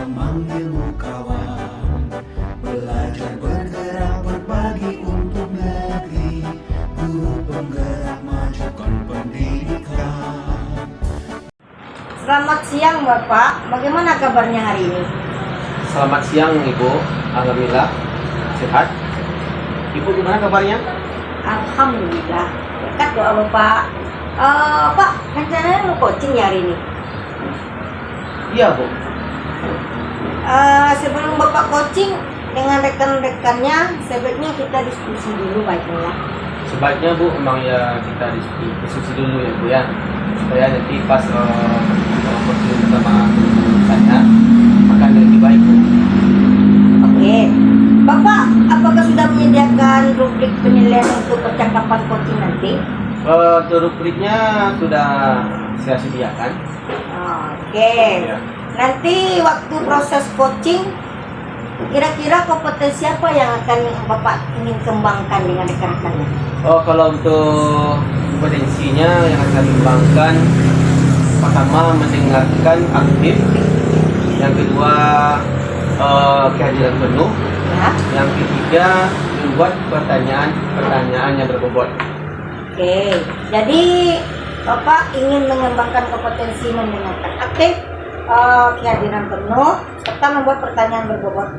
memanggilmu kawan. Belajar bergerak berbagi untuk negeri, guru penggerak majukan pendidikan. Selamat siang Bapak, bagaimana kabarnya hari ini? Selamat siang Ibu, alhamdulillah sehat. Ibu gimana kabarnya? Alhamdulillah, berkat doa Bapak. Pak, rencananya mau coaching ya hari ini? Iya Bu. Sebelum Bapak coaching dengan rekan-rekannya, sebaiknya kita diskusi dulu baiknya ya. Sebaiknya Bu, emang ya kita diskusi dulu ya Bu ya, supaya nanti pas coaching bersama saya akan lebih baik Bu. Oke, Bapak, apakah sudah menyediakan rubrik penilaian untuk percakapan coaching nanti? Untuk rubriknya sudah saya sediakan. Oke, Ya. nanti waktu proses coaching, kira-kira kompetensi apa yang akan Bapak ingin kembangkan dengan rekan-rekannya? Kalau untuk kompetensinya yang akan dikembangkan, pertama mendengarkan aktif, yang kedua kehadiran penuh, Ya. yang ketiga membuat pertanyaan yang berbobot. Oke, jadi Bapak ingin mengembangkan kompetensi mendengarkan aktif, kehadiran penuh, serta membuat pertanyaan berbobot.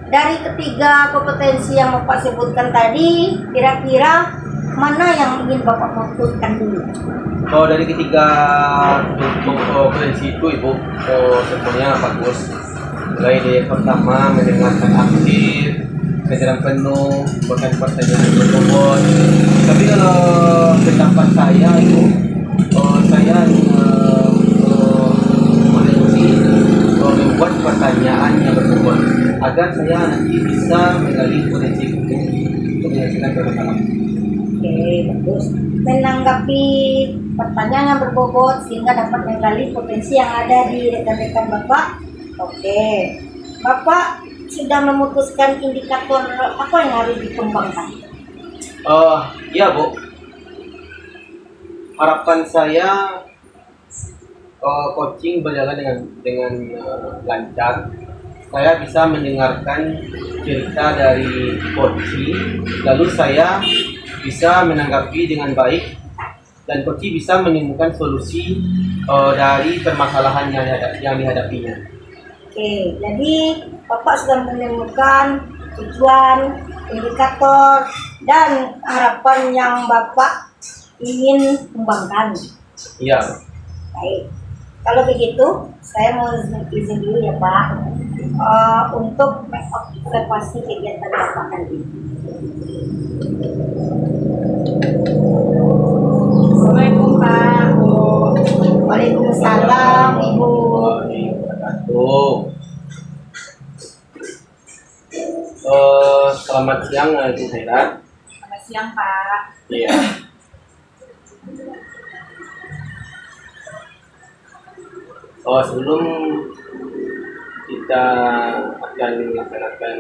Dari ketiga kompetensi yang Bapak sebutkan tadi, kira-kira mana yang ingin Bapak fokuskan dulu? Dari ketiga kompetensi itu Ibu, semuanya bagus. Mulai dari pertama mendengarkan aktif, kehadiran penuh, bukan pertanyaan berbobot. Tapi kalau pendapat saya Ibu, saya membuat pertanyaan yang berbobot agar saya nanti bisa menggali potensi untuk menyelesaikan permasalahan. Oke, bagus. Menanggapi pertanyaan yang berbobot sehingga dapat menggali potensi yang ada di rekan-rekan Bapak. Oke, Bapak sudah memutuskan indikator apa yang harus dikembangkan? Iya Bu. Harapan saya coaching berjalan dengan lancar. Saya bisa mendengarkan cerita dari coaching, lalu saya bisa menanggapi dengan baik, dan coaching bisa menemukan solusi dari permasalahan yang dihadapinya. Oke, jadi Bapak sudah menemukan tujuan, indikator, dan harapan yang Bapak ingin kembangkan. Iya. Baik, kalau begitu saya mau izin dulu ya Pak, untuk mengobservasi kegiatan Bapak tadi. Assalamualaikum Pak. Waalaikumsalam Ibu. Selamat siang Ibu Khairat. Selamat siang Pak. Iya. Sebelum kita akan melaksanakan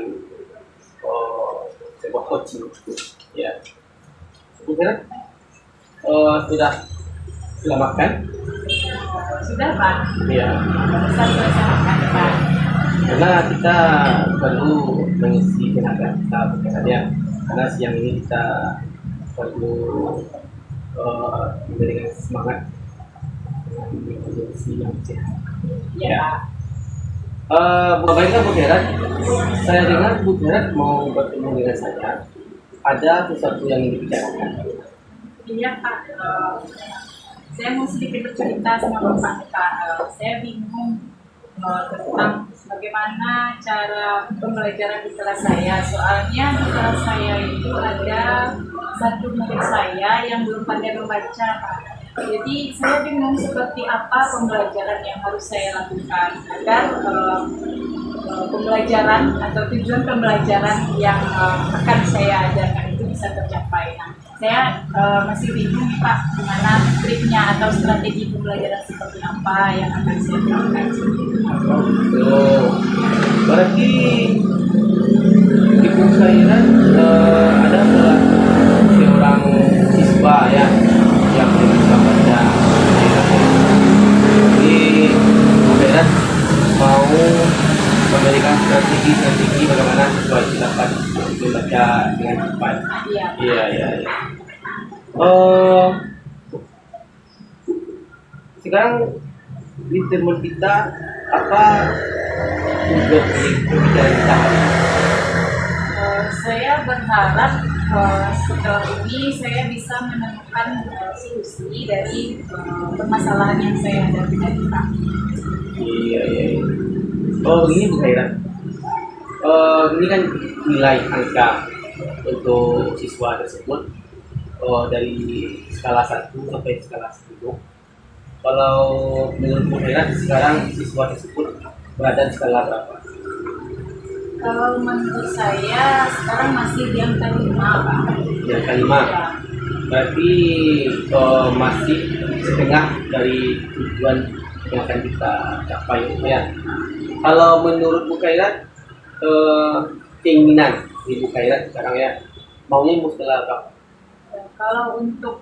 sebuah coaching, ya, Ibu Khairat sudah makan? Sudah Pak. Iya. Saya makan Pak. Karena kita perlu mengisi tenaga kita bekerja, karena siang ini kita perlu memberikan semangat dengan kondisi yang sehat. Ya. Baiklah Bu Khairat, saya dengar Bu Khairat mau bertemu dengan saya. Ada sesuatu yang ingin dibicarakan. Iya Pak, saya mau sedikit bercerita sama Bapak Pak. Saya bingung tentang bagaimana cara pembelajaran di kelas saya. Soalnya di kelas saya itu ada satu murid saya yang belum pandai membaca Pak. Jadi saya bingung seperti apa pembelajaran yang harus saya lakukan agar pembelajaran atau tujuan pembelajaran yang akan saya ajarkan itu bisa tercapai. Nah, saya masih bingung nih Pak, gimana triknya atau strategi pembelajaran seperti apa yang akan saya lakukan. Berarti Ibu Khairat ada seorang siswa ya yang bisa baca. Jadi Bu Khairat mau memberikan strategi bagaimana siswa itu dapat membaca dengan cepat. Iya. Iya. Oh, sekarang di teman kita apa tugas pembicaraan kita? Saya berharap setelah ini saya bisa menemukan solusi dari permasalahan yang saya hadapi dari Pak. Iya. Oh, ini Bu Khaira. Ini kan nilai angka untuk siswa tersebut dari skala 1 sampai skala 10. Kalau menurut Bu Khaira sekarang siswa tersebut berada di skala berapa? Kalau menurut saya sekarang masih di angka 5, Pak. Di angka 5. Ya. Berarti masih setengah dari tujuan yang akan kita capai ya. Kalau menurut Bu Khaira keinginan Ibu Khaira sekarang ya maunya mau setelah berapa? Kalau untuk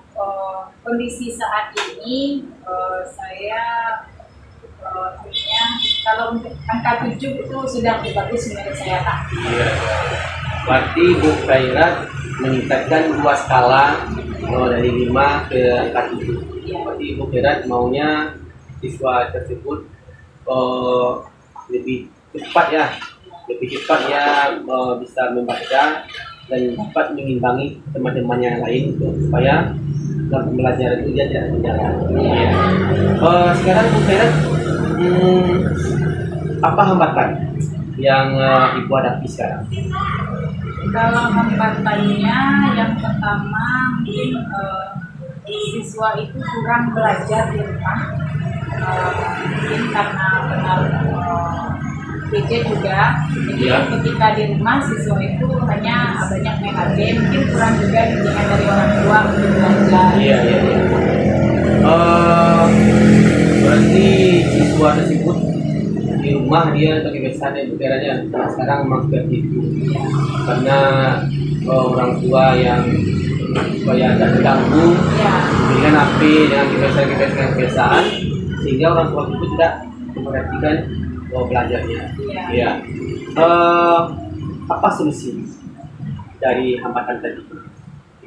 kondisi saat ini saya punya kalau untuk angka 7 itu sudah bagus menurut saya, Pak. Iya. Berarti Bu Khaira meningkatkan 2 skala dari 5 ke angka 7. Iya. Berarti Bu Khaira maunya siswa tersebut lebih cepat ya bisa membaca dan cepat mengimbangi teman-teman yang lain supaya dalam pembelajaran itu dia tidak berjalan. Ya. Sekarang Bu Khaira apa hambatan yang Ibu hadapi sekarang? Kalau hambatannya yang pertama mungkin siswa itu kurang belajar di rumah. Mungkin karena pengaruh gadget juga, jadi Ya. ketika di rumah siswa itu hanya banyak main HP, mungkin kurang juga bimbingan dari orang tua untuk belajar. Iya. Berarti siswa tersebut di rumah dia kebiasaan itu caranya sekarang memang seperti itu karena orang tua yang supaya tidak terganggu Ya. dengan HP dengan kebiasaan sehingga orang tua itu tidak memperhatikan belajarnya. Iya. Ya. Apa solusi dari hambatan tadi?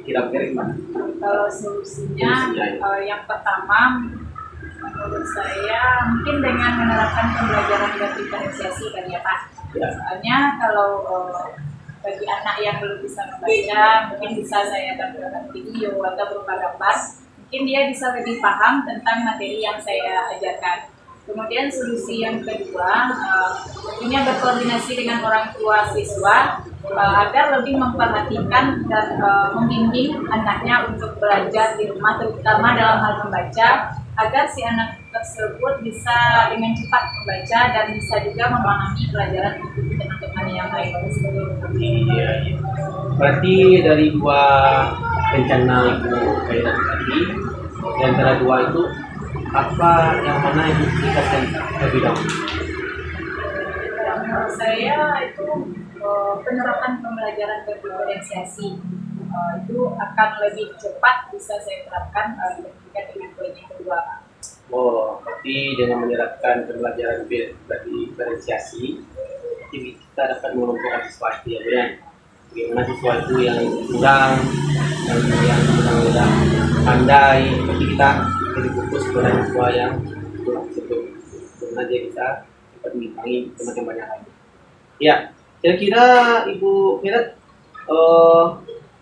Kira-kira gimana? Kalau solusinya yang pertama menurut saya mungkin dengan menerapkan pembelajaran diferensiasi kan ya Pak. Ya. Soalnya kalau bagi anak yang belum bisa membaca mungkin bisa saya tampilkan video atau berupa gambar, mungkin dia bisa lebih paham tentang materi yang saya ajarkan. Kemudian solusi yang kedua, tentunya berkoordinasi dengan orang tua siswa agar lebih memperhatikan dan membimbing anaknya untuk belajar di rumah, terutama dalam hal membaca, agar si anak tersebut bisa dengan cepat membaca dan bisa juga memahami pelajaran untuk teman-teman yang lain. Iya. Berarti dari 2 rencana Ibu Khaira tadi, di antara 2 itu apa yang mana Ibu tingkatkan lebih dahulu? Menurut saya itu penerapan pembelajaran berdiferensiasi itu akan lebih cepat bisa saya terapkan ketika dengan poin yang kedua. Oh, berarti dengan menerapkan pembelajaran diferensiasi, kita dapat menentukan siswa itu ya, Bu ya. Bagaimana siswa itu yang kurang dan yang sudah pandai, berarti kita lebih fokus pada siswa yang kurang tersebut, karena dia bisa dapat mengimbangi teman-teman yang lain. Ya, kira-kira Ibu Khaira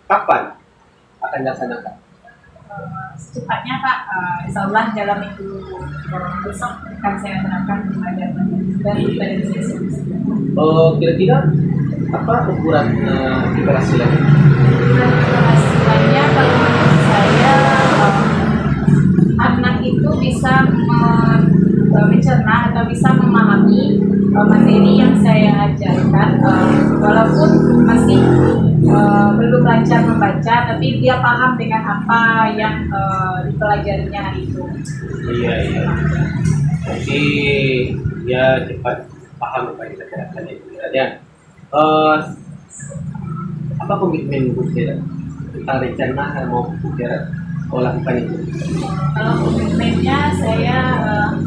kapan akan dilaksanakan? Secepatnya Pak, insya Allah dalam minggu besok akan saya terapkan pembelajaran berdiferensiasi. Kira-kira apa ukuran keberhasilan? Keberhasilannya kalau menurut saya anak itu bisa mencerna atau bisa memahami materi yang saya ajarkan, walaupun masih belum lancar membaca, tapi dia paham dengan apa yang dipelajarinya hari itu. Iya. Jadi dia cepat paham apa yang kita ajarkan itu. Ya. Apa komitmen Bu Khaira tentang rencana mau Bu Khaira lakukan itu? Kalau komitmennya saya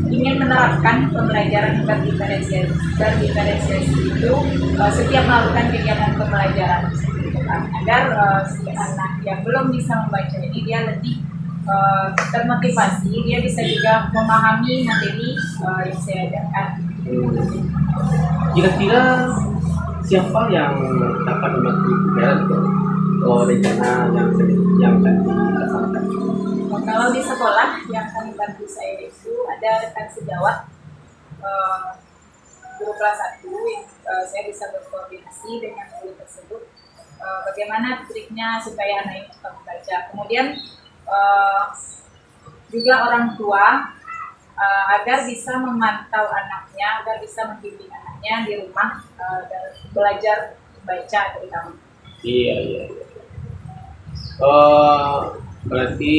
ingin menerapkan pembelajaran berdiferensiasi itu setiap melakukan kegiatan pembelajaran agar si anak yang belum bisa membaca ini dia lebih termotivasi, dia bisa juga memahami materi yang saya ajarkan. Kira-kira siapa yang dapat membantu rencana yang akan dilaksanakan? Kalau di sekolah yang kami bantu saya itu ada rekan sejawat guru kelas 1 yang saya bisa berkoordinasi dengan guru tersebut bagaimana triknya supaya anak ini cepat membaca. Kemudian juga orang tua agar bisa memantau anaknya, agar bisa membimbing anaknya di rumah dan belajar baca terutama. Iya. Berarti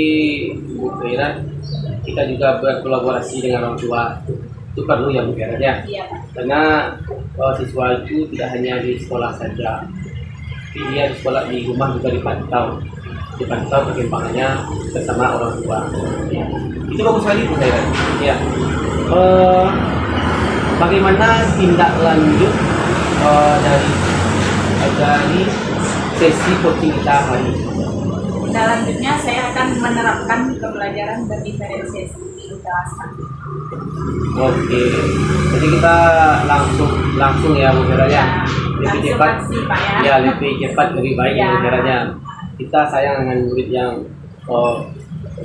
Bu Khaira, kita juga berkolaborasi dengan orang tua. Itu perlu ya Bu Khaira ya? Iya, Pak. Karena siswa itu tidak hanya di sekolah saja, tapi dia di sekolah, di rumah juga dipantau perkembangannya bersama orang tua. Ya. Itu bagus sekali Bu Khaira. Ya. Bagaimana tindak lanjut dari sesi coaching kita hari ini? Selanjutnya saya akan menerapkan pembelajaran berdiferensiasi di kelas 1. Oke, jadi kita langsung ya Bu Khaira ya. Lebih cepat, Langsung Pak, ya. ya lebih cepat lebih baik Ya. Bu Khairanya. Kita sayang dengan murid yang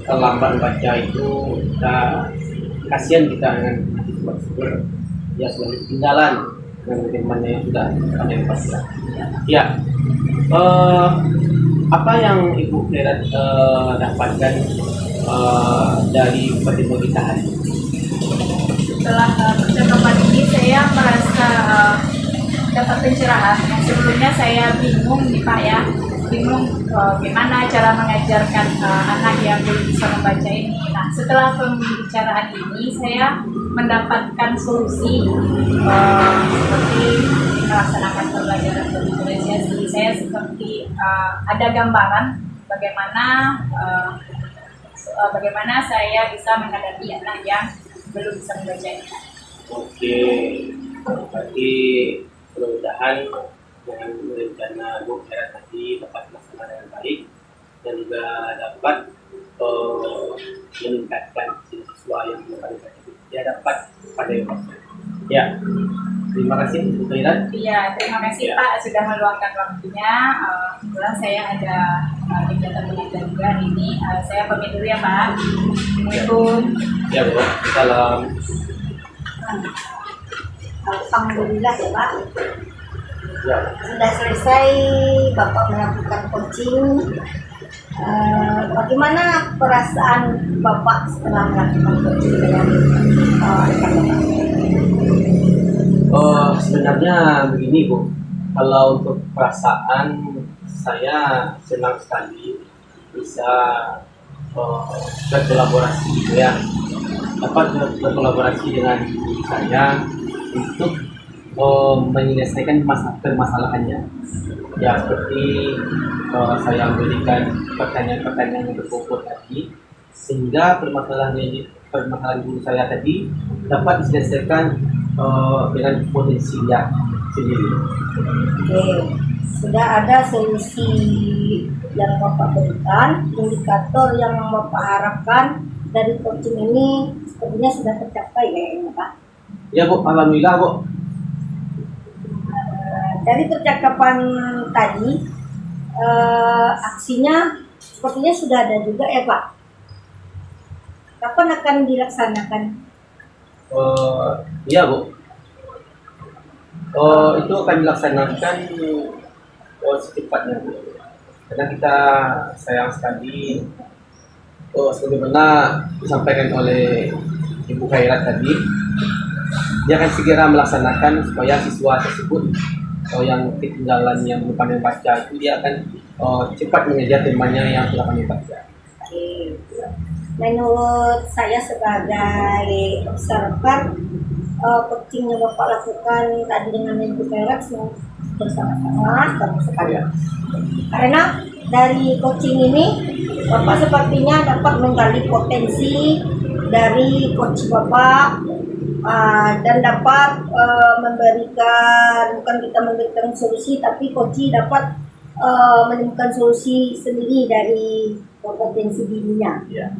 terlambat baca itu, kita kasihan kita dengan siswa tersebut ya sudah ketinggalan dengan temannya yang sudah pandai baca. Ya, apa yang Ibu Khaira dapatkan dari pertemuan kita hari ini? Setelah percakapan ini saya merasa dapat pencerahan. Yang sebelumnya saya bingung nih Pak ya, gimana cara mengajarkan anak yang belum bisa membaca ini. Nah, setelah pembicaraan ini saya mendapatkan solusi seperti melaksanakan pembelajaran berdiferensiasi. Saya seperti ada gambaran bagaimana saya bisa menghadapi anak yang belum bisa membaca ini. Oke, berarti mudah-mudahan dengan rencana Bu Khaira tadi dapat melaksanakan dengan baik dan juga dapat meningkatkan siswa yang belum pandai baca dia dapat pandai baca. Ya, terima kasih Bu Khaira. Iya, terima kasih Ya. Pak sudah meluangkan waktunya. Kebetulan saya ada kegiatan pengajar juga ini. Saya pamit dulu ya Pak. Assalamualaikum. Ya Bu, salam. Alhamdulillah ya Pak. Ya. Sudah selesai Bapak melakukan coaching. Bagaimana perasaan Bapak setelah melakukan coaching dengan rekan Bapak? Sebenarnya begini Bu, kalau untuk perasaan saya senang sekali bisa berkolaborasi gitu ya, dapat berkolaborasi dengan saya untuk menyelesaikan permasalahannya. Ya seperti saya memberikan pertanyaan-pertanyaan yang berbobot tadi, sehingga permasalahan guru saya tadi dapat diselesaikan dengan potensinya sendiri. Oke, sudah ada solusi yang Bapak berikan, indikator yang Bapak harapkan dari coaching ini sepertinya sudah tercapai kayaknya Pak. Ya Bu, alhamdulillah Bu. Dari percakapan tadi, aksinya sepertinya sudah ada juga ya Pak. Kapan akan dilaksanakan? Iya Bu. Itu akan dilaksanakan secepatnya Bu. Karena kita sayang sekali sebagaimana disampaikan oleh Ibu Khaira tadi, dia akan segera melaksanakan supaya siswa tersebut yang ketinggalan yang belum pandai baca itu dia akan cepat mengejar temannya yang sudah pandai baca. Oke. Menurut saya sebagai observer, coaching yang Bapak lakukan tadi dengan Ibu Khaira bersama-sama bagus sekali. Ya. Karena dari coaching ini Bapak sepertinya dapat menggali potensi dari coach Bapak, dan dapat bukan kita memberikan solusi, tapi coach dapat menemukan solusi sendiri dari kompetensi dirinya. Ya.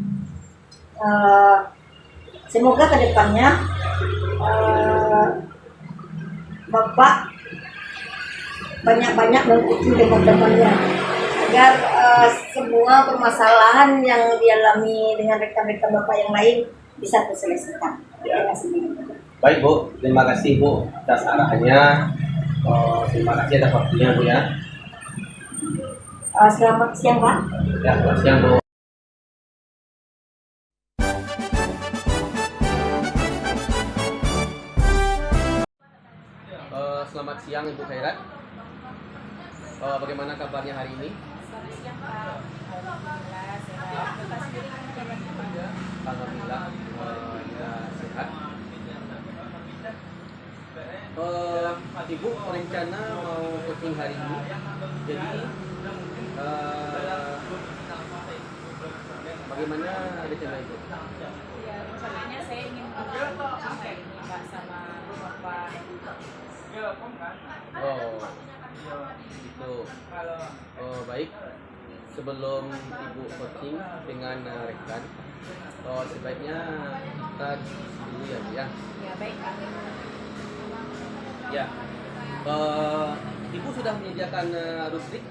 Semoga kedepannya Bapak banyak-banyak mengikuti teman-temannya agar semua permasalahan yang dialami dengan rekan-rekan Bapak yang lain bisa terselesaikan. Ya. Terima kasih. Baik Bu, terima kasih Bu atas arahannya. Terima kasih atas waktunya Bu ya. Selamat siang Pak. Ya, selamat siang Bu. Selamat siang Ibu Khairat. Bagaimana kabarnya hari ini? Selamat siang Pak. Alhamdulillah sehat. Bapak sendiri gimana kabarnya? Alhamdulillah ya, sehat. Ibu rencana mau coaching hari ini. Jadi bagaimana rencana itu? Ya, rencananya saya ingin melakukan hari ini Pak sama Bapak. Oh, itu. Baik. Sebelum Ibu coaching dengan rekan, sebaiknya kita diskusi dulu ya, Bu ya. Ya baik Pak. Ya. Ibu sudah menyediakan rubrik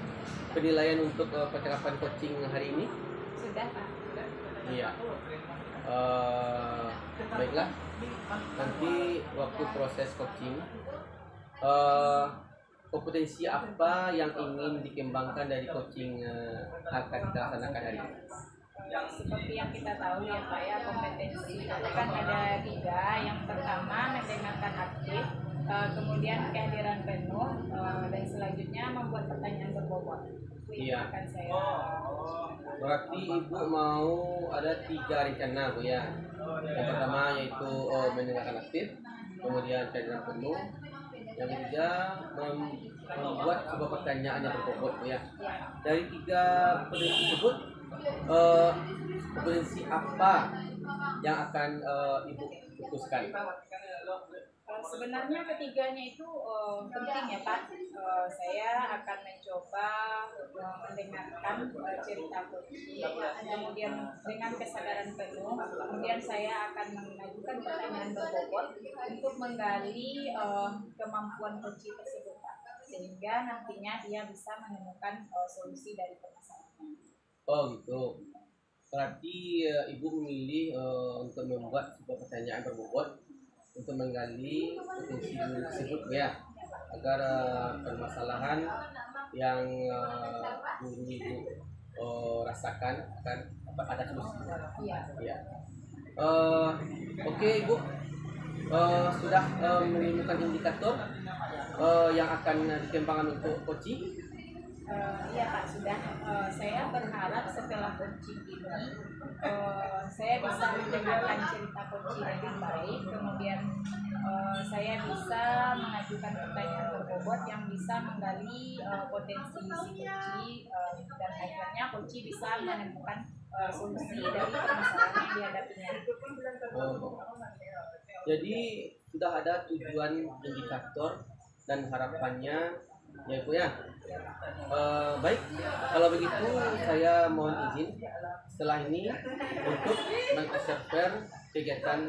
penilaian untuk percakapan coaching hari ini? Sudah Pak. Iya. Baiklah. Nanti waktu proses coaching, kompetensi apa yang ingin dikembangkan dari coaching akan kita laksanakan hari ini? Seperti yang kita tahu ya Pak ya, kompetensi kan ada 3. Yang pertama mendengarkan aktif, kemudian kehadiran penuh, dan selanjutnya membuat pertanyaan berbobot. Itu yang Iya. akan saya. Berarti Ibu mau ada 3 rencana Bu ya. Yang pertama yaitu mendengarkan aktif, kemudian kehadiran penuh, yang ketiga membuat sebuah pertanyaan yang berbobot Bu ya. Dari 3 kompetensi tersebut, kompetensi apa yang akan Ibu putuskan? Sebenarnya ketiganya itu penting ya Pak. Saya akan mencoba mendengarkan cerita coaching, kemudian dengan kesadaran penuh, kemudian saya akan mengajukan pertanyaan berbobot untuk menggali kemampuan coaching tersebut Pak, sehingga nantinya dia bisa menemukan solusi dari permasalahan. Oh gitu. Berarti Ibu memilih untuk membuat sebuah pertanyaan berbobot untuk menggali potensi tersebut ya, agar permasalahan yang dulu Ibu rasakan akan ada solusi. Iya. Ya. Oke Ibu, sudah menemukan indikator yang akan dikembangkan untuk coaching? Iya Pak, sudah. Saya berharap setelah coaching ini saya bisa mendengarkan cerita coaching dengan baik, kemudian saya bisa mengajukan pertanyaan berbobot yang bisa menggali potensi si coaching, dan akhirnya coaching bisa menemukan solusi dari permasalahan yang dihadapinya. Jadi sudah ada tujuan, indikator, dan harapannya ya Bu ya. Baik, kalau begitu saya mohon izin setelah ini untuk mengobserver kegiatan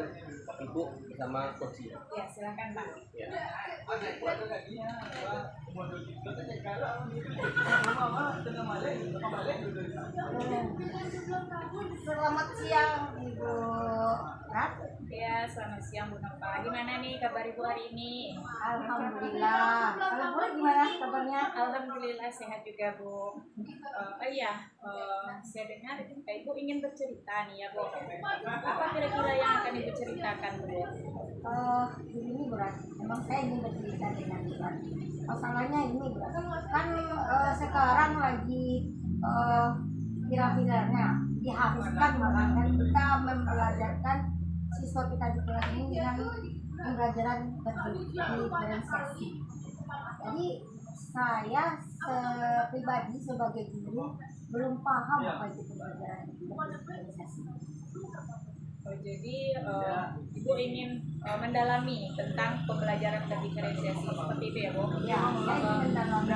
Ibu bersama coach. Ya, silakan Pak. Ya. Selamat siang Ibu Rat. Ya, selamat siang Bu Nova. Gimana nih kabar Ibu hari ini? Alhamdulillah. Kalau Bu gimana kabarnya? Alhamdulillah sehat juga Bu. Saya dengar Ibu ingin bercerita nih ya Bu. Apa kira-kira yang akan Ibu ceritakan Bu? Ini berat. Memang saya ingin bercerita dengan berat. Masalahnya ini berat. Kan sekarang lagi viral-viralnya diharuskan malah kan kita membelajarkan siswa kita di kelas ini dengan pembelajaran berdiferensiasi. Jadi saya pribadi sebagai guru belum paham apa itu pembelajaran diferensiasi. Jadi Ibu ingin mendalami tentang pembelajaran berdiferensiasi seperti itu ya Bu? Ya, saya ingin mendalami.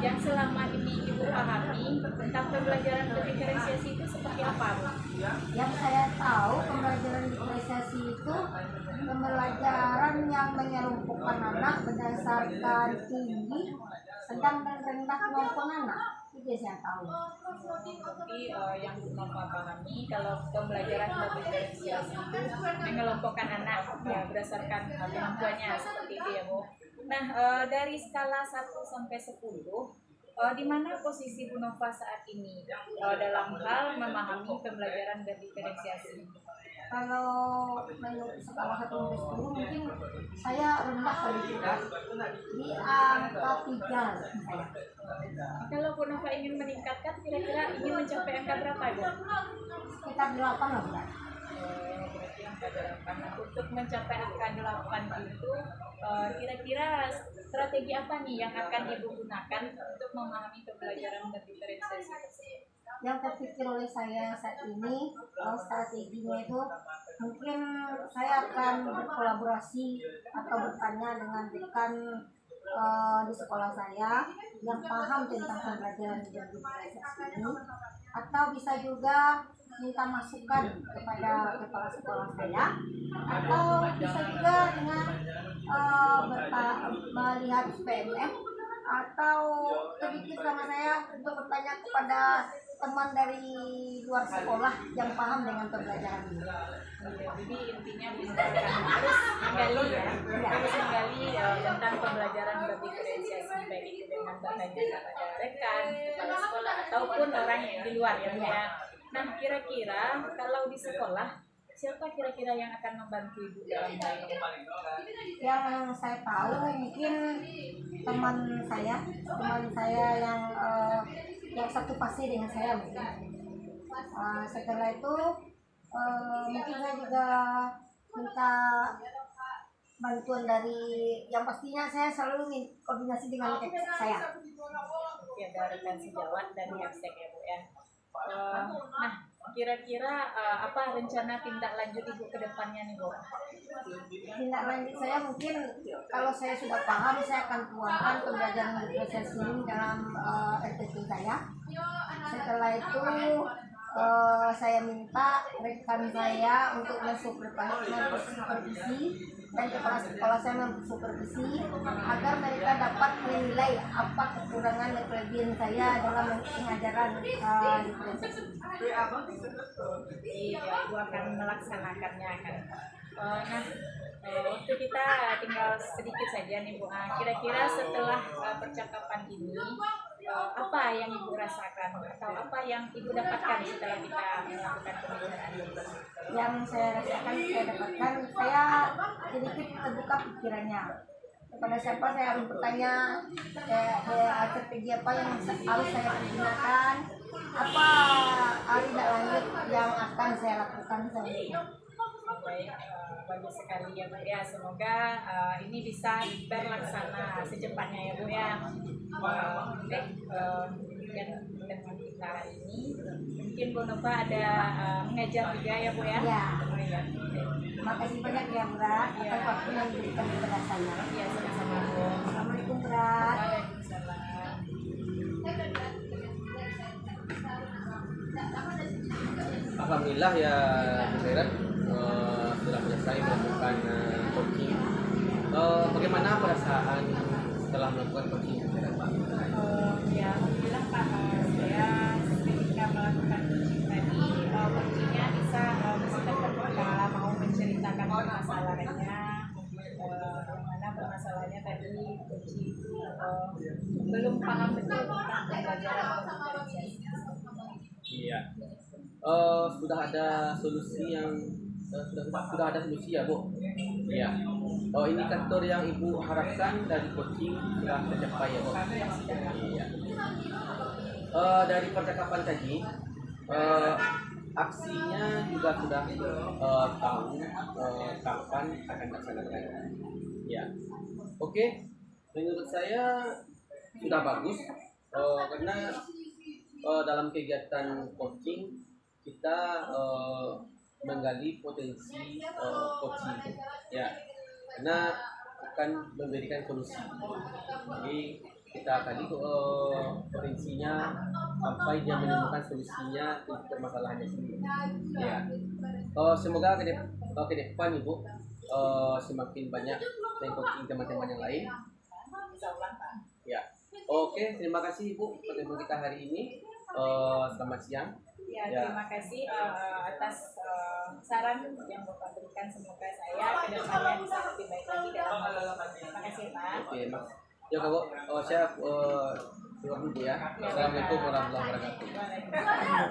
Yang selama ini Ibu pahami tentang pembelajaran berdiferensiasi itu seperti apa Bu? Yang saya tahu pembelajaran diferensiasi itu pembelajaran yang menyelumpukkan anak berdasarkan tinggi, sedang dan rendah kemampuan anak. Itu yang saya tahu. Jadi yang Bapak pahami kalau pembelajaran berdiferensiasi itu mengelompokkan anak ya, berdasarkan kemampuannya seperti itu ya Bu. Nah dari skala 1 sampai 10 di mana posisi Bu Nova saat ini dalam hal memahami pembelajaran berdiferensiasi? Kalau menurut skala 1 sampai 10 mungkin saya rendah sedikit di angka 3 saya. Kalau Bu Nova ingin meningkatkan, kira-kira ingin mencapai angka berapa Bu? Sekitar 8 lah. Berarti angka 8. Nah, untuk mencapai angka 8 itu kira-kira strategi apa nih yang akan Ibu gunakan untuk memahami pembelajaran berdiferensiasi tersebut? Yang terpikir oleh saya saat ini strateginya itu mungkin saya akan berkolaborasi atau bertanya dengan dekan di sekolah saya yang paham tentang pembelajaran berdiferensiasi ini, atau bisa juga minta masukan kepada kepala sekolah saya, atau bisa juga dengan melihat PMM atau sedikit sama saya untuk bertanya kepada teman dari luar sekolah yang paham dengan pembelajaran ini. Jadi intinya misalkan harus menggali ya, harus menggali tentang pembelajaran berdiferensiasi baik itu dengan bertanya kepada rekan, kepala sekolah ataupun orang yang di luar ya. Nah kira-kira kalau di sekolah siapa kira-kira yang akan membantu Ibu dalam hal ini? Yang saya tahu mungkin teman saya yang satu fase dengan saya mungkin. Setelah itu mungkin saya juga minta bantuan dari, yang pastinya saya selalu koordinasi dengan saya. Ya dari rekan sejawat dan hashtag ya Bu ya. Nah kira-kira apa rencana tindak lanjut Ibu ke depannya nih Bu? Tindak lanjut saya mungkin kalau saya sudah paham, saya akan tuangkan pembelajaran berdiferensiasi ini dalam RTP saya. Setelah itu saya minta rekan saya untuk mensupervisi dan kepala sekolah saya mensupervisi agar mereka dapat menilai apa kekurangan dan kelebihan saya dalam pengajaran diferensiasi. Iya, Ibu akan melaksanakannya kan. Waktu kita tinggal sedikit saja nih Bu. Kira-kira setelah percakapan ini apa yang Ibu rasakan atau apa yang Ibu dapatkan setelah kita melakukan pembicaraan ini? Yang saya rasakan, saya dapatkan, saya sedikit terbuka pikirannya. Kepada siapa saya harus bertanya, strategi apa yang harus saya gunakan, apa tindak lanjut yang akan saya lakukan selanjutnya. Baik, bagus sekali ya Bu ya. Semoga ini bisa terlaksana secepatnya ya Bu ya. Dan dengan kita hari ini mungkin Bu Nova ada mengajar juga ya Bu ya. Ya. Terima kasih banyak ya Bra atas waktu yang diberikan kepada saya. Iya sama-sama Bu. Assalamualaikum Bra. Waalaikumsalam. Alhamdulillah ya Bu Khairat sudah selesai melakukan coaching. Bagaimana perasaan setelah melakukan coaching Bu Khairat Pak? Ya alhamdulillah Pak, saya ketika melakukan coaching tadi coachingnya bisa terbuka, mau menceritakan permasalahannya, mana permasalahannya tadi coaching itu belum paham betul tentang pembelajaran berdiferensiasi. Iya. Sudah ada solusi yang sudah ada solusi ya Bu? Iya. Indikator yang Ibu harapkan dari coaching sudah tercapai ya Bu? Iya. Dari percakapan tadi, aksinya juga sudah tahu kapan akan dilaksanakan. Ya. Oke. Menurut saya sudah bagus karena dalam kegiatan coaching kita menggali potensi coaching ya, karena akan memberikan solusi. Jadi kita tadi potensinya sampai dia menemukan solusinya untuk permasalahannya sendiri. Ya, semoga ke depan Ibu semakin banyak coaching teman-teman yang lain. Ya, oke, terima kasih Ibu pertemuan kita hari ini. Selamat siang. Ya, Ya. terima kasih atas saran yang Bapak berikan. Semoga saya ke depannya bisa lebih baik lagi dalam hal. Terima kasih Pak. Oke, Mas. Ya, Kak, saya keluar dulu ya. Assalamualaikum warahmatullahi wabarakatuh. Waalaikumsalam.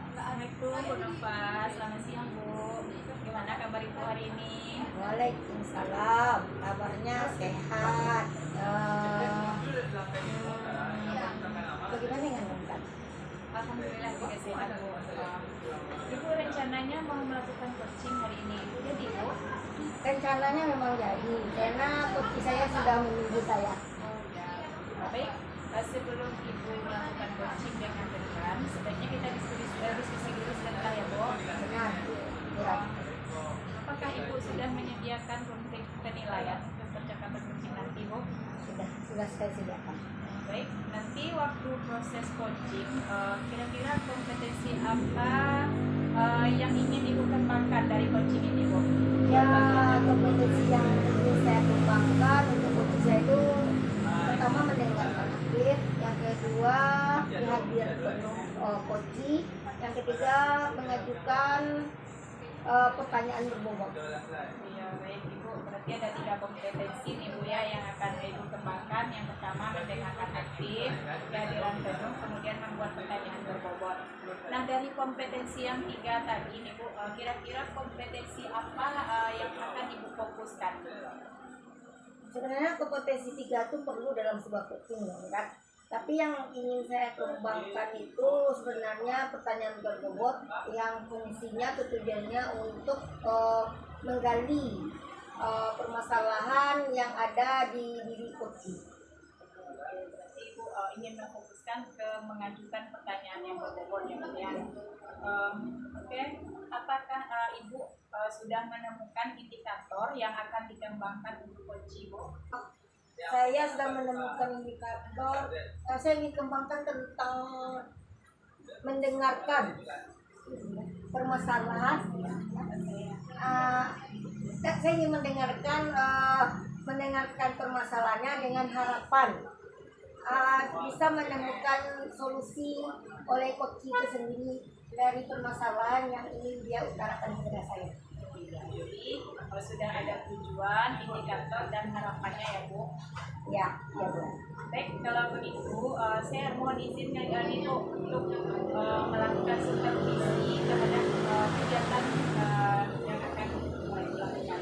Assalamualaikum Bu Nova, selamat siang Bu. Gimana kabar Ibu hari ini? Waalaikumsalam, kabarnya sehat. Bagaimana dengan Bangkan? Alhamdulillah juga sehat Bu. Ibu rencananya mau melakukan coaching hari ini. Ibu jadi Bu? Rencananya memang jadi, karena kopi saya sudah menunggu saya. Oh ya. Baik, sebelum Ibu melakukan coaching dengan Berikan, sebaiknya kita diskusi dulu sebentar ya Bu. Benar. Ya. Apakah Ibu sudah menyediakan penilaian untuk percakapan coaching nanti Bu? Sudah saya sediakan. Baik, nanti waktu proses coaching, kira-kira kompetensi apa yang ingin Ibu kembangkan dari coaching ini Bu? Ya, kompetensi yang ingin saya kembangkan untuk kopi saya itu pertama mendengarkan aktif, yang kedua hadir penuh kopi, yang ketiga mengajukan pertanyaan berbobot. Ya, baik Ibu, berarti ada 3 kompetensi nih Bu ya yang akan Ibu kembangkan. Yang pertama mendengarkan aktif, kehadiran penuh, kemudian membuat pertanyaan berbobot. Nah, dari kompetensi yang 3 tadi nih Bu, kira-kira kompetensi apa yang akan Ibu fokuskan? Sebenarnya kompetensi 3 itu perlu dalam sebuah coaching kan. Tapi yang ingin saya kembangkan itu sebenarnya pertanyaan berbobot yang fungsinya tujuannya untuk menggali permasalahan yang ada di diri coaching. Berarti Ibu ingin memfokuskan ke mengajukan pertanyaan yang berbobot ya Bu ya. Oke, apakah Ibu sudah menemukan indikator yang akan dikembangkan untuk coaching Bu? Saya sudah menemukan indikator. Saya ingin kembangkan tentang mendengarkan permasalahan. Saya ingin mendengarkan permasalahannya dengan harapan bisa menemukan solusi oleh coach itu sendiri dari permasalahan yang ingin dia utarakan kepada saya. Jadi sudah ada tujuan, indikator dan harapannya ya Bu. Ya, ya Bu. Baik, kalau begitu saya mohon izin Ibu untuk melakukan supervisi terhadap kegiatan yang akan dilakukan.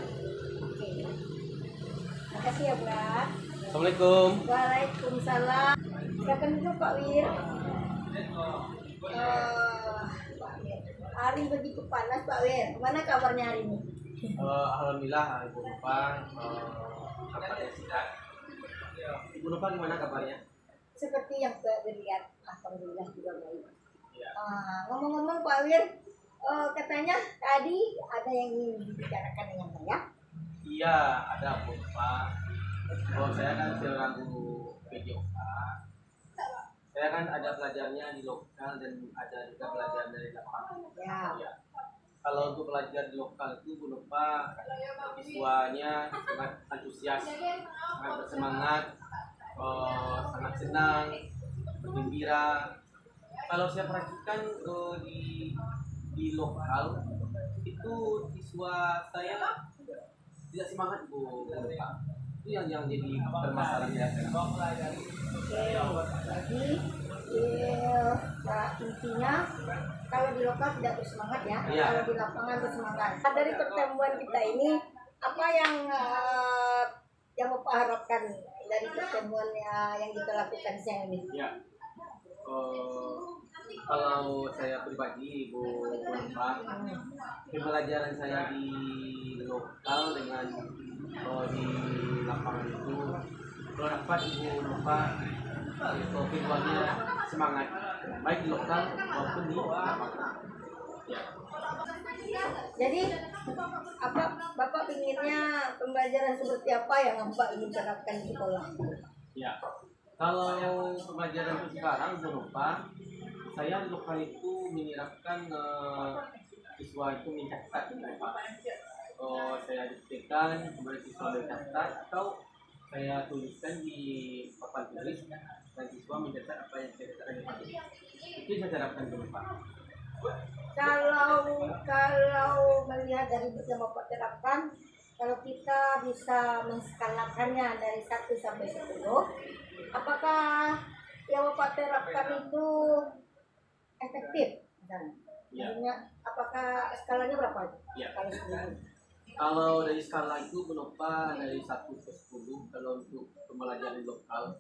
Oke. Terima kasih ya Bu. Assalamualaikum. Waalaikumsalam. Silakan dulu Pak Wir. Pak Wir. Hari begitu panas Pak Wir. Mana kabarnya hari ini? Alhamdulillah Ibu Nova kabarnya sehat. Ibu Nova gimana kabarnya? Seperti yang Pak Wir lihat, alhamdulillah juga baik. Ya. Ngomong-ngomong Pak Wir, katanya tadi ada yang ingin dibicarakan dengan saya. Iya, ada Bu Nova. Saya kan seorang guru PJOK. Saya kan ada pelajarnya di lokal dan ada juga pelajar dari lapangan. Ya. Kalau untuk pelajar di lokal itu Bu Nova siswanya sangat antusias, sangat bersemangat, sangat senang, bergembira. Kalau saya perhatikan di lokal itu siswa saya tidak semangat Bu Nova. Itu yang jadi permasalahan saya sekarang. Jadi intinya kalau di lokal tidak bersemangat ya, Iya. kalau di lapangan bersemangat. Nah, dari pertemuan kita ini apa yang Bapak harapkan dari pertemuan yang kita lakukan siang ini? Ya, Kalau saya pribadi, Bu Pak, pembelajaran saya di lokal dengan di lapangan itu, kalau dapat Ibu Pak, itu keduanya semangat, baik di lokal maupun di lapangan. Ya. Jadi apa Bapak inginnya pembelajaran seperti apa yang Bapak ingin terapkan di sekolah? Ya, kalau pembelajaran itu sekarang berupa saya di lokal itu menyerapkan siswa itu mencatat, Pak. Saya diktekan, kemudian siswa mencatat atau saya tuliskan di papan tulis dan siswa mencatat apa yang saya katakan di papan. Itu saya terapkan dulu, Pak. Kalau melihat dari yang Bapak terapkan, kalau kita bisa menskalakannya dari 1 sampai 10, apakah yang Bapak terapkan itu efektif? Ya. Maksudnya, apakah skalanya berapa? Ya. Kalau 10. Kalau dari skala itu berupa dari 1 ke 10, kalau untuk pembelajaran lokal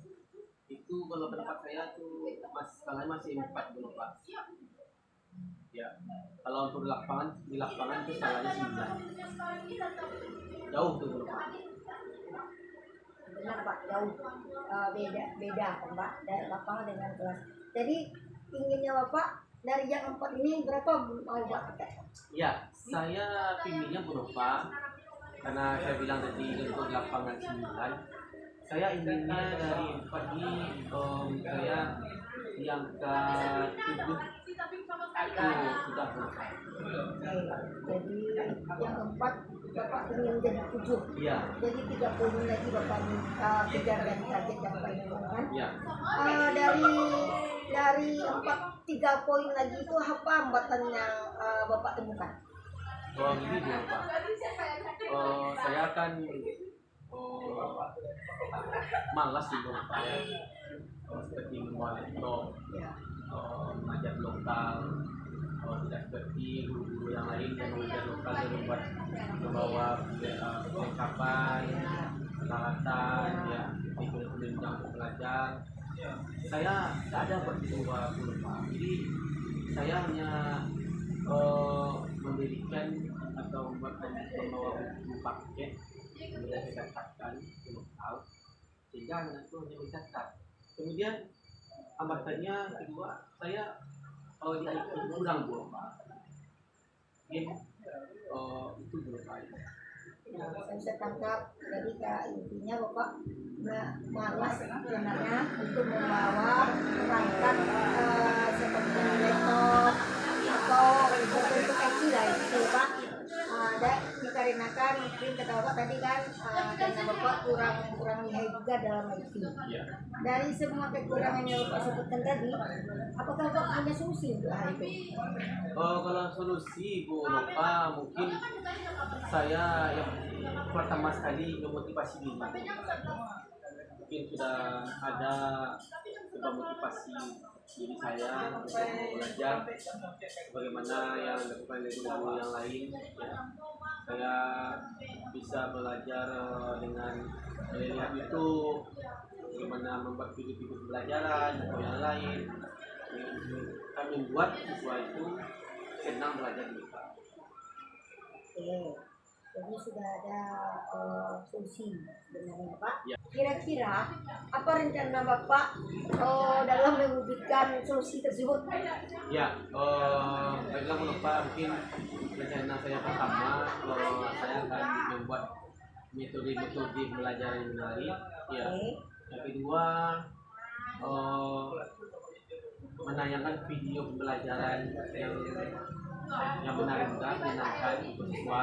itu kalau pendapat saya tuh skalanya masih 4 berupa. Ya, kalau untuk di lapangan itu skalanya 9. Jauh tuh berupa. Benar Pak, jauh beda kan Pak dari lapangan dengan kelas. Jadi inginnya Bapak dari yang 4 ini berapa mau Bapak? Ya, saya pinginnya berupa karena saya bilang tadi untuk lapangan 9. Saya inginnya dari 4 ini saya di angka 7 itu sudah berupa. Jadi yang 4 Bapak ingin jadi 7. Iya. Jadi 3 poin lagi Bapak kejar dari target yang Bapak inginkan. Ya. Dari 3 poin lagi itu apa hambatan yang Bapak temukan? Gini Pak. Saya kan malas di Pak ya. Seperti membawa laptop, mengajar lokal, tidak seperti guru-guru yang lain yang mengajar lokal yang membawa perlengkapan, peralatan, ya, ikut-ikut untuk belajar. Saya tidak ada buat itu Pak. Jadi saya hanya mendirikan atau membawa buku paket kemudian saya catatkan di lokal sehingga anak itu hanya mencatat. Kemudian hambatannya kedua saya di IT kurang Pak. Mungkin itu belum baik. Nah, saya bisa tangkap jadi intinya Bapak malas sebenarnya untuk membawa perangkat seperti laptop atau bentuk kecil lah itu Pak. Ada dikarenakan mungkin kata Bapak tadi kan karena Bapak kurang lihai juga dalam IT. Ya. Dari semua kekurangan yang Bapak sebutkan tadi, apakah Bapak punya solusi untuk hal itu? Kalau solusi Bu Nova mungkin saya yang pertama sekali memotivasi diri. Mungkin sudah ada coba motivasi diri saya untuk belajar bagaimana yang dilakukan oleh guru yang lain. Ya. Saya bisa belajar dengan melihat YouTube, bagaimana membuat video-video pembelajaran atau yang lain. Kami membuat siswa itu senang belajar di Pak. Oke, jadi sudah ada solusi sebenarnya Pak. Ya. Kira-kira apa rencana Bapak dalam mewujudkan solusi tersebut? Ya, baiklah Bu Nova, mungkin rencana saya pertama saya akan membuat metode-metode pembelajaran yang menarik. Ya. Yang kedua menayangkan video pembelajaran yang menarik juga menyenangkan untuk siswa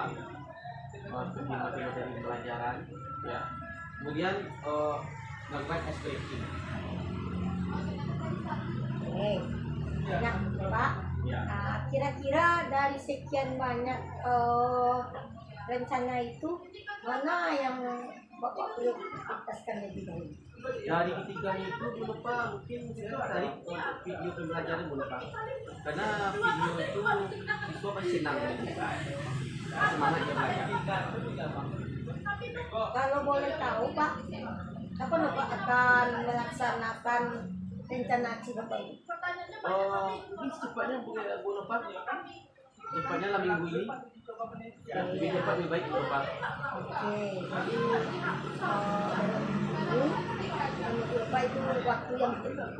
seperti materi pembelajaran. Ya. Kemudian melakukan SPP. Oke, banyak Pak. Ya. Kira-kira dari sekian banyak rencana itu mana yang Bapak prioritaskan lebih dahulu? Dari ketiga itu Bu Nova mungkin saya tertarik untuk video pembelajaran Bu Nova. Karena video itu siswa pasti senang semangat dia belajar. Kalau boleh tahu Pak, kapan Bapak akan melaksanakan rencana aksi Bapak ini? Mungkin secepatnya bulan depan, cepatnya lah minggu ini. Lebih cepat lebih baik bulan depan. Oke, jadi minggu depan itu waktu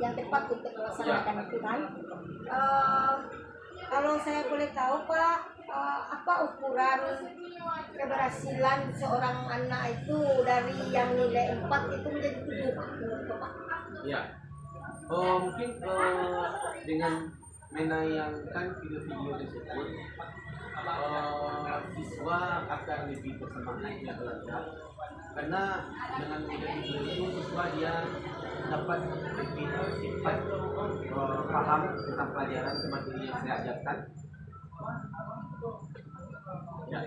yang tepat untuk melaksanakan itu kan. Kalau saya boleh tahu Pak, apa ukuran keberhasilan seorang anak itu dari yang nilai 4 itu menjadi 7 Pak, menurut Bapak? Ya, mungkin dengan menayangkan video-video tersebut, siswa akan lebih bersemangat ya belajar, karena dengan video itu siswa dia dapat lebih cepat paham tentang pelajaran materi yang saya ajarkan. Ya.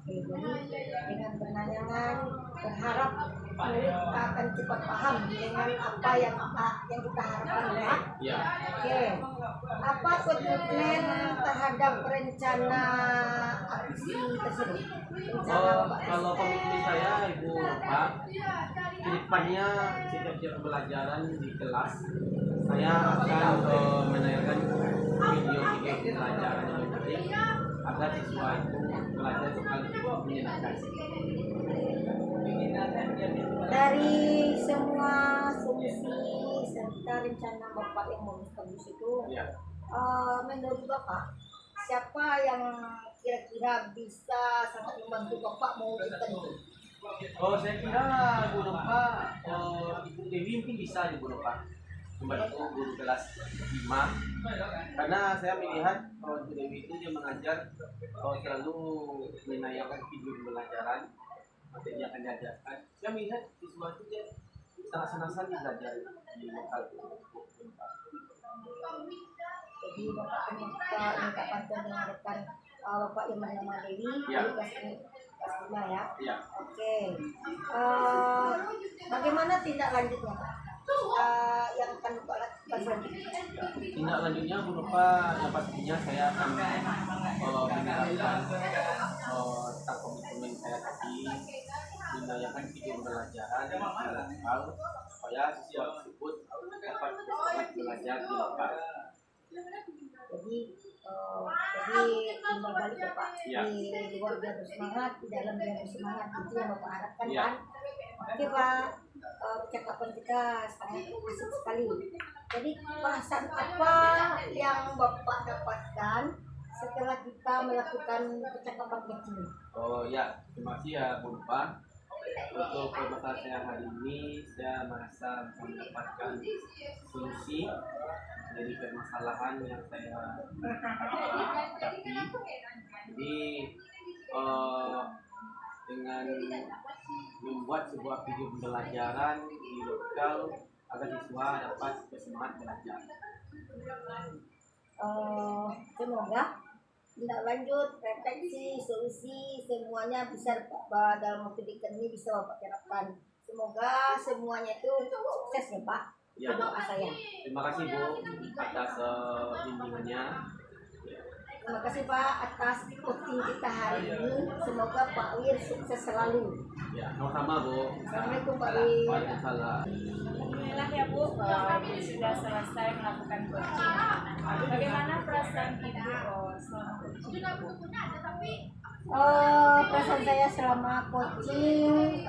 Oke, jadi dengan penanyanan berharap murid akan cepat paham dengan apa yang kita harapkan ya. Ya. Oke, apa komitmen terhadap rencana aksi tersebut? Rencana Bapak Kalau komitmen saya Ibu Bapak, kedepannya setiap jam pembelajaran di kelas saya akan menayangkan video-video pelajaran yang penting agar siswa itu belajar sekali menyenangkan. Dari semua solusi serta rencana Bapak yang bagus-bagus itu, Ya. menurut Bapak siapa yang kira-kira bisa sangat membantu Bapak mewujudkan itu? Saya kira Bu Nova, Ibu Dewi mungkin bisa Ibu Nova membantu guru kelas 5, karena saya melihat Ibu Dewi itu dia mengajar selalu menayangkan video pembelajaran materi yang akan diajarkan. Saya melihat siswa itu dia sangat senang sekali belajar di lokal itu. Jadi Bapak minta bantuan dengan rekan Bapak yang bernama Dewi Ya. dari kelas 5 ya. Ya. Oke. Bagaimana tindak lanjutnya Pak? Yang akan Bapak lakukan selanjutnya? Tindak lanjutnya Bu Nova, yang pastinya saya akan menjelaskan tentang komitmen saya tadi, menayangkan video pembelajaran di lokal supaya siswa tersebut dapat bersemangat belajar di lokal. Jadi timbal balik Bapak Ya. di luar dia bersemangat, di dalam dia bersemangat, itu yang Bapak harapkan Ya. kan? Oke Pak, percakapan kita sangat asik sekali. Jadi perasaan apa yang Bapak dapatkan setelah kita melakukan percakapan kecil? Ya, terima kasih ya Bu Nova. Untuk permasalahan saya hari ini, saya merasa bisa mendapatkan solusi dari permasalahan yang saya hadapi. Jadi dengan membuat sebuah video pembelajaran di lokal agar siswa dapat bersemangat belajar. Semoga tindak lanjut, refleksi, solusi semuanya bisa dalam waktu dekat ini bisa Bapak terapkan. Semoga semuanya itu sukses ya Pak. Itu Ya. doa saya. Terima kasih Bu atas bimbingannya. Terima kasih Pak atas coaching kita hari ini. Semoga Pak Wir sukses selalu. Ya, sama-sama Bu. Assalamualaikum Pak Wir. Waalaikumsalam. Alhamdulillah ya Bu, Bu sudah selesai melakukan coaching. Bagaimana perasaan Ibu selama coaching? Perasaan saya selama coaching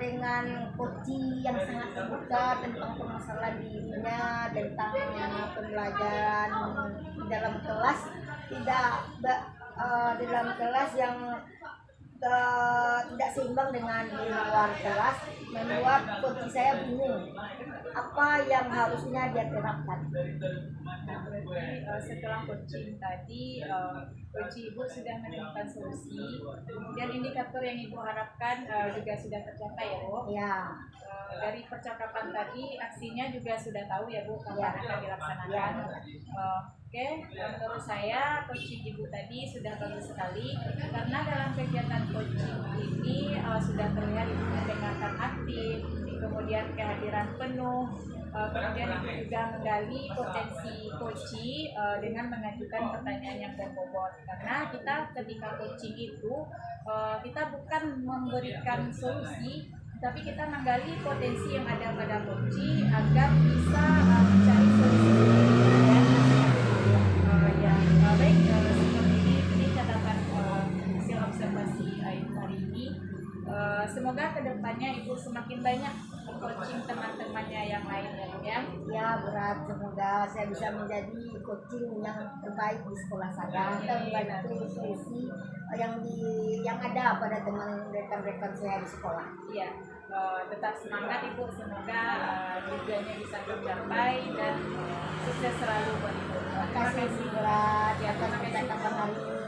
dengan coaching yang sangat terbuka tentang permasalahan dirinya, tentang pembelajaran di dalam kelas, dalam kelas yang tidak seimbang dengan di luar kelas, membuat coaching saya bingung apa yang harusnya dia terapkan. Nah, berarti setelah coaching tadi, coach Ibu sudah menemukan solusi, kemudian indikator yang Ibu harapkan juga sudah tercapai ya Bu? Ya. Dari percakapan tadi, aksinya juga sudah tahu ya Bu, kapan Ya. akan dilaksanakan. Ya. Oke, menurut saya coaching Ibu tadi sudah bagus sekali, karena dalam kegiatan coaching ini sudah terlihat Ibu mendengarkan aktif, kemudian kehadiran penuh, kemudian Ibu juga menggali potensi coaching dengan mengajukan pertanyaan yang berbobot. Karena kita ketika coaching itu kita bukan memberikan solusi, tapi kita menggali potensi yang ada pada coaching agar bisa mencari solusi semakin banyak coaching teman-temannya yang lainnya ya. Ya berat, semoga saya bisa menjadi coaching yang terbaik di sekolah saya dan membantu solusi yang ada pada teman rekan-rekan saya di sekolah. Iya, tetap semangat Ibu, semoga tujuannya bisa tercapai dan sukses selalu buat Ibu. Terima kasih berat atas percakapan hari ini.